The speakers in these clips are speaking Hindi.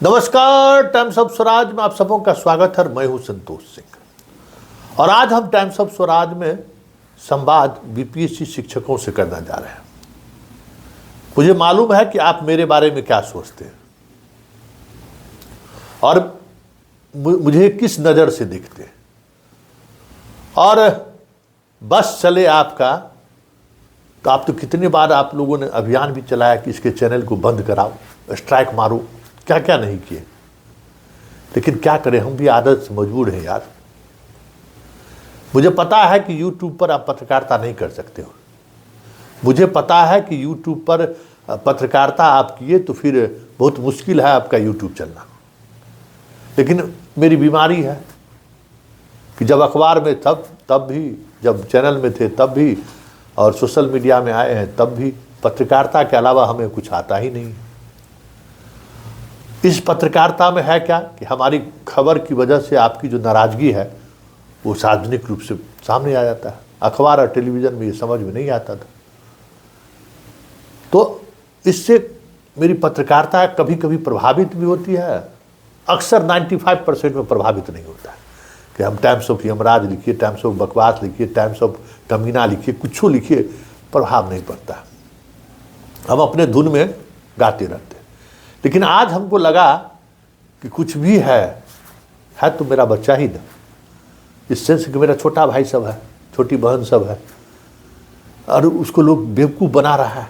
नमस्कार, टाइम्स ऑफ स्वराज में आप सबों का स्वागत है। मैं हूं संतोष सिंह और आज हम टाइम्स ऑफ स्वराज में संवाद बीपीएससी शिक्षकों से करना जा रहे हैं। मुझे मालूम है कि आप मेरे बारे में क्या सोचते हैं और मुझे किस नज़र से देखते हैं। और बस चले आपका, तो आप तो कितनी बार आप लोगों ने अभियान भी चलाया कि इसके चैनल को बंद कराओ, स्ट्राइक मारो, क्या क्या नहीं किए। लेकिन क्या करें, हम भी आदत से मजबूर हैं यार। मुझे पता है कि YouTube पर आप पत्रकारिता नहीं कर सकते हो। मुझे पता है कि YouTube पर पत्रकारिता आप किए तो फिर बहुत मुश्किल है आपका YouTube चलना। लेकिन मेरी बीमारी है कि जब अखबार में तब भी, जब चैनल में थे तब भी, और सोशल मीडिया में आए हैं तब भी, पत्रकारिता के अलावा हमें कुछ आता ही नहीं। इस पत्रकारिता में है क्या कि हमारी खबर की वजह से आपकी जो नाराज़गी है वो सार्वजनिक रूप से सामने आ जाता है। अखबार और टेलीविज़न में ये समझ में नहीं आता था। तो इससे मेरी पत्रकारिता कभी कभी प्रभावित भी होती है, अक्सर 95% में प्रभावित नहीं होता है कि हम टाइम्स ऑफ यमराज लिखिए, टाइम्स ऑफ बकवास लिखिए, टाइम्स ऑफ कमीना लिखिए, कुछ लिखिए, प्रभाव नहीं पड़ता। हम अपने धुन में गाते रहते हैं। लेकिन आज हमको लगा कि कुछ भी है तो मेरा बच्चा ही ना, इस सेंस कि मेरा छोटा भाई सब है, छोटी बहन सब है, और उसको लोग बेवकूफ़ बना रहा है।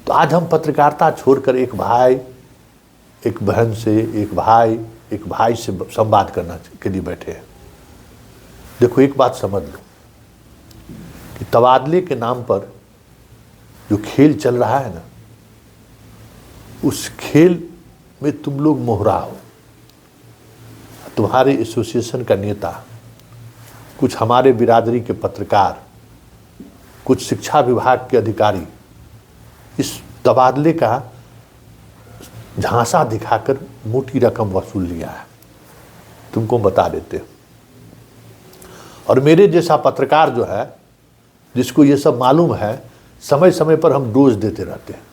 तो आज हम पत्रकारिता छोड़कर एक भाई, एक बहन से, एक भाई से संवाद करना के लिए बैठे हैं। देखो, एक बात समझ लो कि तबादले के नाम पर जो खेल चल रहा है ना, उस खेल में तुम लोग मोहरा हो। तुम्हारे एसोसिएशन का नेता, कुछ हमारे बिरादरी के पत्रकार, कुछ शिक्षा विभाग के अधिकारी इस तबादले का झांसा दिखाकर मोटी रकम वसूल लिया है। तुमको बता देते हैं। और मेरे जैसा पत्रकार जो है, जिसको ये सब मालूम है, समय समय पर हम डोज देते रहते हैं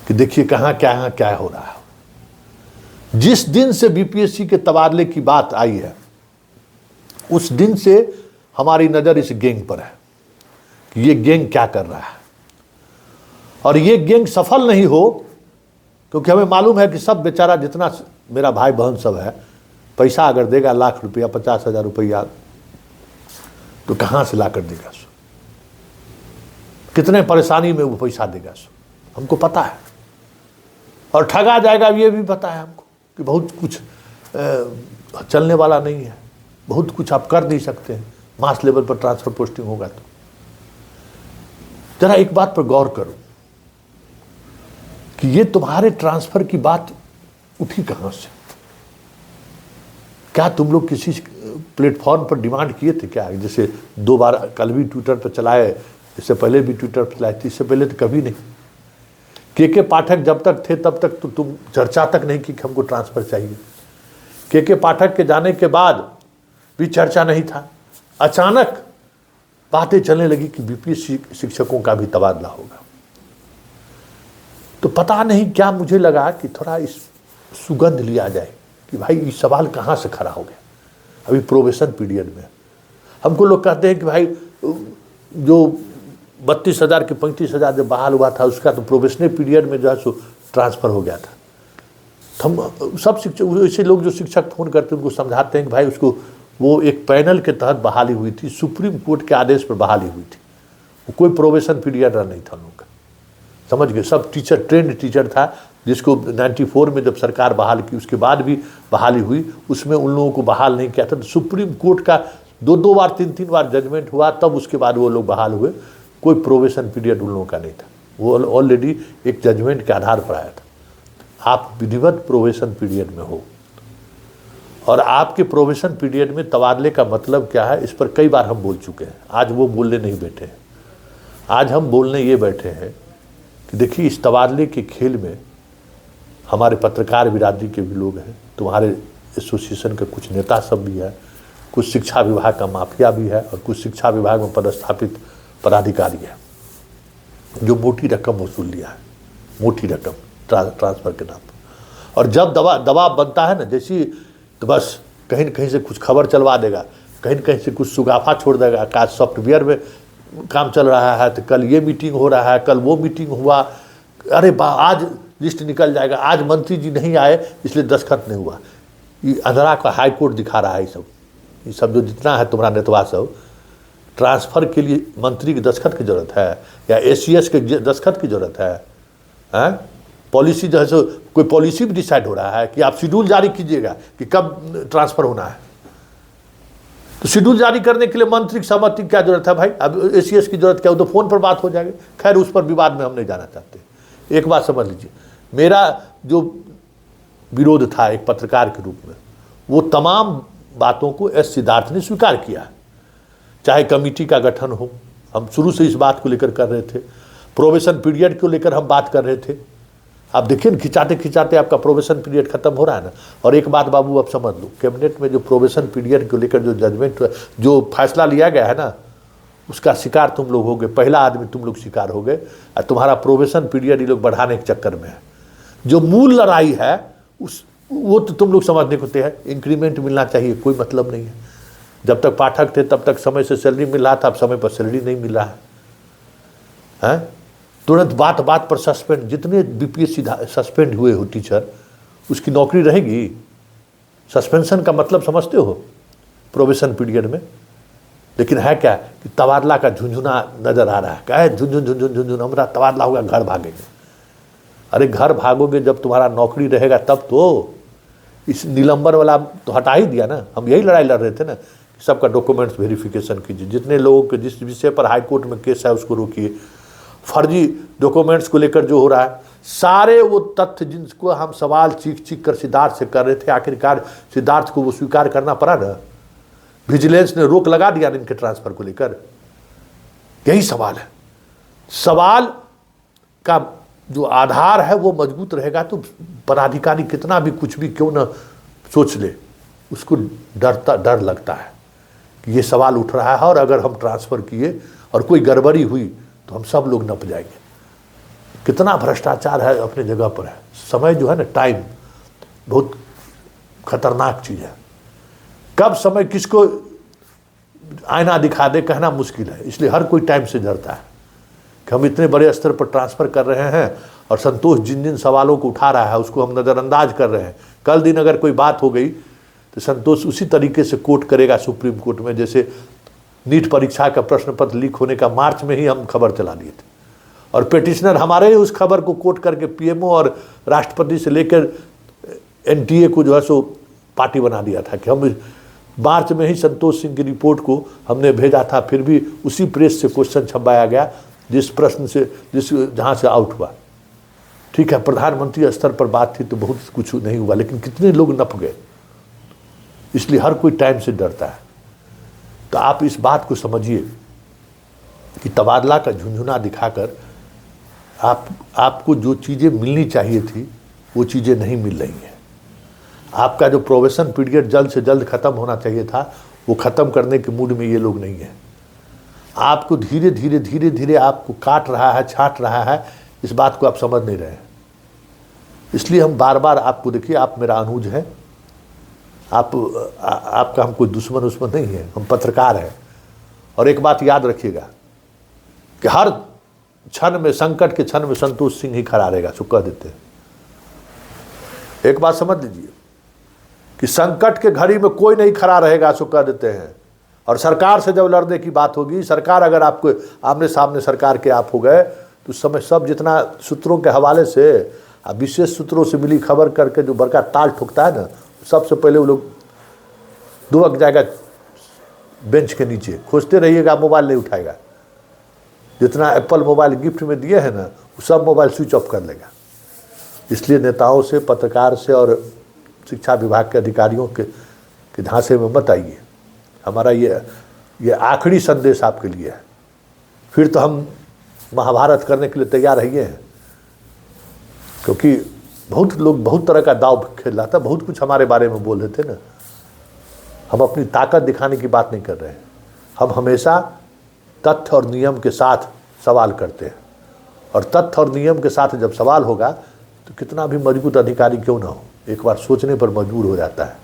कि देखिए कहाँ क्या हो रहा है। जिस दिन से बीपीएससी के तबादले की बात आई है, उस दिन से हमारी नज़र इस गैंग पर है कि ये गैंग क्या कर रहा है। और ये गैंग सफल नहीं हो, क्योंकि हमें मालूम है कि सब बेचारा, जितना मेरा भाई बहन सब है, पैसा अगर देगा लाख रुपया, 50,000 रुपया, तो कहाँ से ला कर देगा सो, कितने परेशानी में वो पैसा देगा सो, हमको पता है। और ठगा जाएगा ये भी पता है हमको कि बहुत कुछ चलने वाला नहीं है, बहुत कुछ आप कर नहीं सकते हैं। मास लेवल पर ट्रांसफर पोस्टिंग होगा तो जरा एक बात पर गौर करो कि ये तुम्हारे ट्रांसफर की बात उठी कहाँ से? क्या तुम लोग किसी प्लेटफॉर्म पर डिमांड किए थे क्या? जैसे 2 बार कल भी ट्विटर पर चलाए, इससे पहले भी ट्विटर पर चलाए थे, इससे पहले तो कभी नहीं। के पाठक जब तक थे तब तक तो तुम चर्चा तक नहीं की कि हमको ट्रांसफ़र चाहिए। के पाठक के जाने के बाद भी चर्चा नहीं था। अचानक बातें चलने लगी कि बीपीएससी शिक्षकों का भी तबादला होगा। तो पता नहीं क्या, मुझे लगा कि थोड़ा इस सुगंध लिया जाए कि भाई ये सवाल कहाँ से खड़ा हो गया। अभी प्रोबेशन पीरियड में हमको लोग कहते हैं कि भाई जो 32,000 के 35,000 जब बहाल हुआ था, उसका तो प्रोबेशनरी पीरियड में जो है सो ट्रांसफ़र हो गया था। तो हम सब शिक्षक, ऐसे लोग जो शिक्षक फ़ोन करते हैं उनको समझाते हैं कि भाई उसको, वो एक पैनल के तहत बहाली हुई थी, सुप्रीम कोर्ट के आदेश पर बहाली हुई थी, वो कोई प्रोबेशन पीरियड नहीं था उन लोग का। समझ गए? सब टीचर ट्रेंड टीचर था, जिसको 94 में जब सरकार बहाल की, उसके बाद भी बहाली हुई, उसमें उन लोगों को बहाल नहीं किया था। तो सुप्रीम कोर्ट का 2 बार 3 बार जजमेंट हुआ, तब उसके बाद वो लोग बहाल हुए। कोई प्रोबेशन पीरियड उन लोगों का नहीं था, वो ऑलरेडी एक जजमेंट के आधार पर आया था। आप विधिवत प्रोबेशन पीरियड में हो, और आपके प्रोबेशन पीरियड में तबादले का मतलब क्या है, इस पर कई बार हम बोल चुके हैं। आज वो बोलने नहीं बैठे हैं, आज हम बोलने ये बैठे हैं कि देखिए, इस तबादले के खेल में हमारे पत्रकार बिरादरी के भी लोग हैं, तुम्हारे एसोसिएशन के कुछ नेता सब भी है, कुछ शिक्षा विभाग का माफिया भी है, और कुछ शिक्षा विभाग में पदस्थापित पदाधिकारी है जो मोटी रकम वसूल लिया है, मोटी रकम ट्रांसफ़र के नाम पर। और जब दबाव बनता है ना जैसी, तो बस कहीं न कहीं से कुछ खबर चलवा देगा, कहीं न कहीं से कुछ सुगाफा छोड़ देगा कि आज सॉफ्टवेयर में काम चल रहा है, तो कल ये मीटिंग हो रहा है, कल वो मीटिंग हुआ, अरे आज लिस्ट निकल जाएगा, आज मंत्री जी नहीं आए इसलिए दस्तखत नहीं हुआ। ये अंधरा का हाई कोर्ट दिखा रहा है। ये सब जो जितना है तुम्हारा नेतवा सब, ट्रांसफ़र के लिए मंत्री की दस्तखत की ज़रूरत है या ACS के दस्तखत की ज़रूरत है? हैं? पॉलिसी जो है सो कोई पॉलिसी भी डिसाइड हो रहा है कि आप शेड्यूल जारी कीजिएगा कि कब ट्रांसफ़र होना है। तो शेड्यूल जारी करने के लिए मंत्री की सहमति की क्या जरूरत है भाई? अब ACS की जरूरत क्या? वो तो फ़ोन पर बात हो जाएगी। खैर उस पर विवाद में हम नहीं जाना चाहते। एक बात समझ लीजिए, मेरा जो विरोध था एक पत्रकार के रूप में, वो तमाम बातों को S सिद्धार्थ ने स्वीकार किया। चाहे कमेटी का गठन हो, हम शुरू से इस बात को लेकर कर रहे थे। प्रोबेशन पीरियड को लेकर हम बात कर रहे थे। आप देखिए ना, खिंचाते खिंचाते आपका प्रोबेशन पीरियड खत्म हो रहा है ना। और एक बात बाबू अब समझ लो, कैबिनेट में जो प्रोबेशन पीरियड को लेकर जो जजमेंट, जो फैसला लिया गया है ना, उसका शिकार तुम लोग हो गए। पहला आदमी तुम लोग शिकार हो गए और तुम्हारा प्रोबेशन पीरियड ये लोग बढ़ाने के चक्कर में है। जो मूल लड़ाई है वो तो तुम लोग समझने को तैयार है। इंक्रीमेंट मिलना चाहिए, कोई मतलब नहीं है। जब तक पाठक थे तब तक समय से सैलरी मिल रहा था, अब समय पर सैलरी नहीं मिल रहा है। तुरंत बात बात पर सस्पेंड। जितने BPSC सस्पेंड हुए हो टीचर, उसकी नौकरी रहेगी। सस्पेंशन का मतलब समझते हो प्रोबेशन पीरियड में? लेकिन है क्या कि तबादला का झुंझुना नजर आ रहा है। क्या है? झुंझुन झुंझुन झुंझुन, हमारा तबादला होगा, घर भागेंगे। अरे घर भागोगे जब तुम्हारा नौकरी रहेगा तब तो। इस निलंबन वाला तो हटा ही दिया ना। हम यही लड़ाई लड़ रहे थे ना, सबका डॉक्यूमेंट्स वेरिफिकेशन कीजिए। जितने लोगों के जिस विषय पर हाई कोर्ट में केस है उसको रोकिए। फर्जी डॉक्यूमेंट्स को लेकर जो हो रहा है, सारे वो तथ्य जिनको हम सवाल चीख चीख कर सिद्धार्थ से कर रहे थे, आखिरकार सिद्धार्थ को वो स्वीकार करना पड़ा ना। विजिलेंस ने रोक लगा दिया इनके ट्रांसफर को लेकर। यही सवाल है। सवाल का जो आधार है वो मजबूत रहेगा तो पदाधिकारी कितना भी कुछ भी क्यों ना सोच ले, उसको डर लगता है कि ये सवाल उठ रहा है और अगर हम ट्रांसफ़र किए और कोई गड़बड़ी हुई तो हम सब लोग नप जाएंगे। कितना भ्रष्टाचार है अपने जगह पर है। समय जो है ना, टाइम बहुत खतरनाक चीज़ है। कब समय किसको आईना दिखा दे कहना मुश्किल है। इसलिए हर कोई टाइम से डरता है कि हम इतने बड़े स्तर पर ट्रांसफ़र कर रहे हैं और संतोष जिन जिन सवालों को उठा रहा है उसको हम नज़रअंदाज कर रहे हैं। कल दिन अगर कोई बात हो गई तो संतोष उसी तरीके से कोर्ट करेगा सुप्रीम कोर्ट में, जैसे नीट परीक्षा का प्रश्न पत्र लीक होने का मार्च में ही हम खबर चला दिए थे और पिटिशनर हमारे ही उस खबर को कोट करके PMO और राष्ट्रपति से लेकर NTA को जो है सो पार्टी बना दिया था कि हम मार्च में ही संतोष सिंह की रिपोर्ट को हमने भेजा था। फिर भी उसी प्रेस से क्वेश्चन छपाया गया जिस प्रश्न से जहाँ से आउट हुआ। ठीक है, प्रधानमंत्री स्तर पर बात थी तो बहुत कुछ नहीं हुआ, लेकिन कितने लोग नप गए। इसलिए हर कोई टाइम से डरता है। तो आप इस बात को समझिए कि तबादला का झुंझुना दिखाकर आपको जो चीज़ें मिलनी चाहिए थी वो चीज़ें नहीं मिल रही हैं। आपका जो प्रोबेशन पीरियड जल्द से जल्द ख़त्म होना चाहिए था वो ख़त्म करने के मूड में ये लोग नहीं हैं। आपको धीरे धीरे धीरे धीरे आपको काट रहा है, छांट रहा है। इस बात को आप समझ नहीं रहे हैं। इसलिए हम बार बार आपको, देखिए आप मेरा अनुज हैं, आपका हम कोई दुश्मन नहीं है, हम पत्रकार हैं। और एक बात याद रखिएगा कि हर क्षण में, संकट के क्षण में संतोष सिंह ही खड़ा रहेगा, सो कह देते हैं। एक बात समझ लीजिए कि संकट के घड़ी में कोई नहीं खड़ा रहेगा, सो कह देते हैं। और सरकार से जब लड़ने की बात होगी, सरकार अगर आपको आमने सामने सरकार के आप हो गए तो उस समय सब जितना सूत्रों के हवाले से, विशेष सूत्रों से मिली खबर करके जो बड़का ताल ठोकता है ना, सबसे पहले वो लोग दुबक जाएगा बेंच के नीचे। खोजते रहिएगा, मोबाइल नहीं उठाएगा। जितना एप्पल मोबाइल गिफ्ट में दिए हैं ना, वो सब मोबाइल स्विच ऑफ कर लेगा। इसलिए नेताओं से, पत्रकार से और शिक्षा विभाग के अधिकारियों के झांसे में मत आइए। हमारा ये आखिरी संदेश आपके लिए है। फिर तो हम महाभारत करने के लिए तैयार रहिए हैं, क्योंकि बहुत लोग बहुत तरह का दाव खेल रहा था, बहुत कुछ हमारे बारे में बोल रहे थे ना। हम अपनी ताकत दिखाने की बात नहीं कर रहे हैं। हम हमेशा तथ्य और नियम के साथ सवाल करते हैं, और तथ्य और नियम के साथ जब सवाल होगा तो कितना भी मजबूत अधिकारी क्यों ना हो, एक बार सोचने पर मजबूर हो जाता है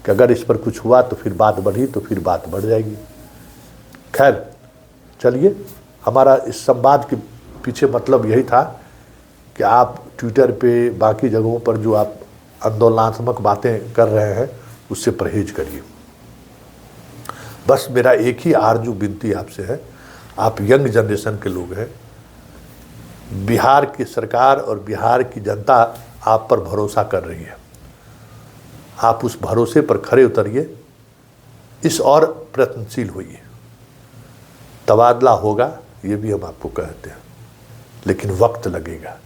कि अगर इस पर कुछ हुआ तो फिर बात बढ़ी तो फिर बात बढ़ जाएगी। खैर चलिए, हमारा इस संवाद के पीछे मतलब यही था कि आप ट्विटर पे बाकी जगहों पर जो आप आंदोलनात्मक बातें कर रहे हैं उससे परहेज करिए। बस मेरा एक ही आरजू विनती आपसे है, आप यंग जनरेशन के लोग हैं, बिहार की सरकार और बिहार की जनता आप पर भरोसा कर रही है, आप उस भरोसे पर खरे उतरिए, इस और प्रयत्नशील होइए। तबादला होगा ये भी हम आपको कहते हैं, लेकिन वक्त लगेगा।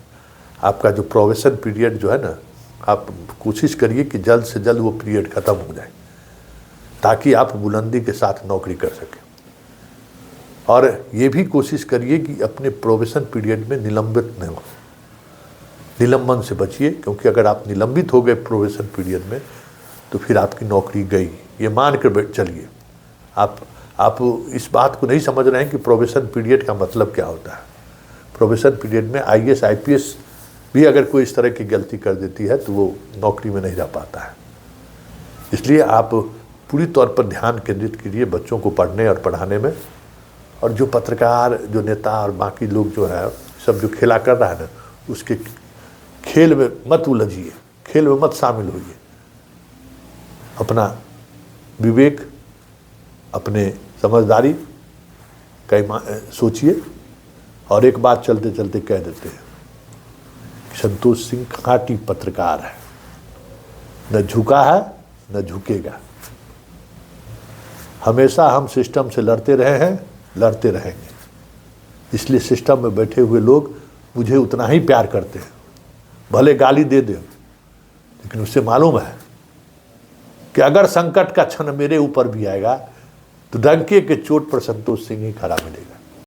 आपका जो प्रोबेशन पीरियड जो है ना, आप कोशिश करिए कि जल्द से जल्द वो पीरियड ख़त्म हो जाए ताकि आप बुलंदी के साथ नौकरी कर सकें। और ये भी कोशिश करिए कि अपने प्रोबेशन पीरियड में निलंबित न हो, निलंबन से बचिए, क्योंकि अगर आप निलंबित हो गए प्रोबेशन पीरियड में तो फिर आपकी नौकरी गई, ये मान कर चलिए। आप इस बात को नहीं समझ रहे हैं कि प्रोबेशन पीरियड का मतलब क्या होता है। प्रोबेशन पीरियड में IAS IPS भी अगर कोई इस तरह की गलती कर देती है तो वो नौकरी में नहीं रह पाता है। इसलिए आप पूरी तौर पर ध्यान केंद्रित कीजिए बच्चों को पढ़ने और पढ़ाने में, और जो पत्रकार, जो नेता और बाकी लोग जो है सब जो खेला कर रहा है ना, उसके खेल में मत उलझिए, खेल में मत शामिल होइए। अपना विवेक, अपने समझदारी का सोचिए। और एक बात चलते चलते कह देते हैं, संतोष सिंह खाँटी पत्रकार है, न झुका है न झुकेगा। हमेशा हम सिस्टम से लड़ते रहे हैं, लड़ते रहेंगे। इसलिए सिस्टम में बैठे हुए लोग मुझे उतना ही प्यार करते हैं, भले गाली दे दें, लेकिन उससे मालूम है कि अगर संकट का क्षण मेरे ऊपर भी आएगा तो डंके के चोट पर संतोष सिंह ही खड़ा मिलेगा।